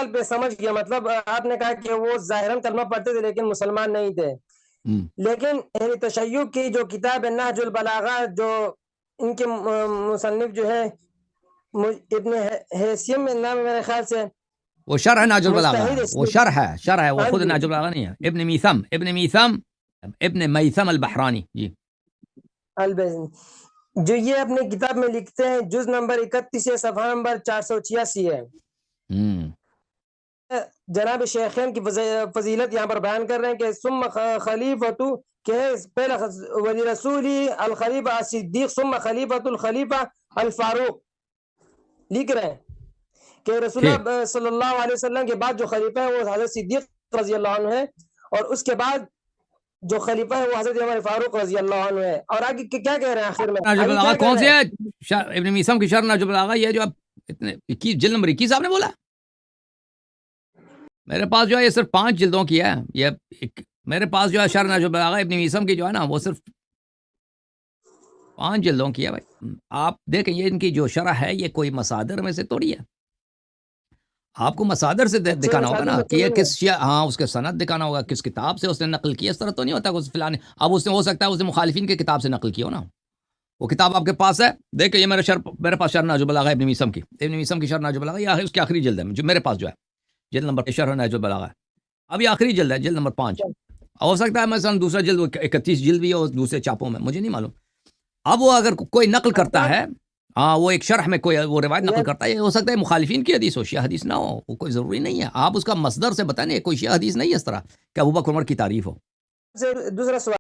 پہ سمجھ گیا، مطلب آپ نے کہا کہ وہ ظاہراً کلمہ پڑھتے تھے لیکن مسلمان نہیں تھے، لیکن اہل تشیع کی جو کتاب ہے نہج البلاغہ، جو ان کے مصنف جو ہے ابن حیثم میں نام میرے خیال سے، وہ شرح نہج البلاغہ ہے، مستحیل وہ شرح ہے، وہ ہاں خود جی نہج البلاغہ نہیں ہے۔ ابن میثم البحرانی جی البیزن، جو یہ اپنی کتاب میں لکھتے ہیں، جز نمبر 31 ہے، صفحہ نمبر 486 ہے۔ جناب شیخین کی فضیلت یہاں پر بیان کر رہے ہیں کہ ثم خلیفۃ، کہ پہلا ولی رسولی الخلیفہ الصدیق ثم خلیفۃ الخلیفہ الفاروق، لکھ رہے ہیں کہ رسول اللہ صلی اللہ علیہ وسلم کے بعد جو خلیفہ ہے وہ حضرت صدیق رضی اللہ عنہ ہے، اور اس کے بعد جو خلیفہ ہے وہ حضرت عمر فاروق رضی اللہ عنہ ہے۔ اور آگے کیا کہہ رہے ہیں آخر میں؟ نہج البلاغہ کون سے ہے؟ ابن میثم کی شرح نہج البلاغہ، یہ جو اتنے 21 جلد نمبر 21 آپ نے بولا؟ میرے پاس جو ہے یہ صرف 5 جلدوں کی ہے، یہ میرے پاس جو ہے شرح نہج البلاغہ ابن میثم کی جو ہے نا وہ صرف 5 جلدوں کی ہے بھائی۔ آپ دیکھیں یہ ان کی جو شرح ہے یہ کوئی مصادر میں سے تھوڑی ہے، آپ کو مصادر سے دکھانا ہوگا نا کہ یہ کس ہاں اس کے سند دکھانا ہوگا، کس کتاب سے اس نے نقل کی۔ اس طرح تو نہیں ہوتا کہ فلاں اب اس نے ہو سکتا ہے اس نے مخالفین کی کتاب سے نقل کی ہو نا، وہ کتاب آپ کے پاس ہے، دیکھیں یہ میرے پاس شرح نہج البلاغہ ابن میثم کی شرح نہج البلاغہ، یہ اس کی آخری جلد ہے جو میرے پاس جو ہے، جلد نمبر شرح نہج البلاغہ ہے، اب یہ آخری جلد ہے، جلد نمبر 5۔ ہو سکتا ہے مثلا دوسرا جلد 31 جلد بھی ہے اور دوسرے چاپوں میں، مجھے نہیں معلوم۔ اب وہ اگر کوئی نقل کرتا ہے، ہاں وہ ایک شرح میں کوئی وہ روایت نقل کرتا ہے، یہ ہو سکتا ہے مخالفین کی حدیث ہو، شیعہ حدیث نہ ہو، وہ کوئی ضروری نہیں ہے۔ آپ اس کا مصدر سے بتائیں، کوئی شیعہ حدیث نہیں ہے اس طرح کہ ابوبکر عمر کی تعریف ہو۔ دوسرا سوال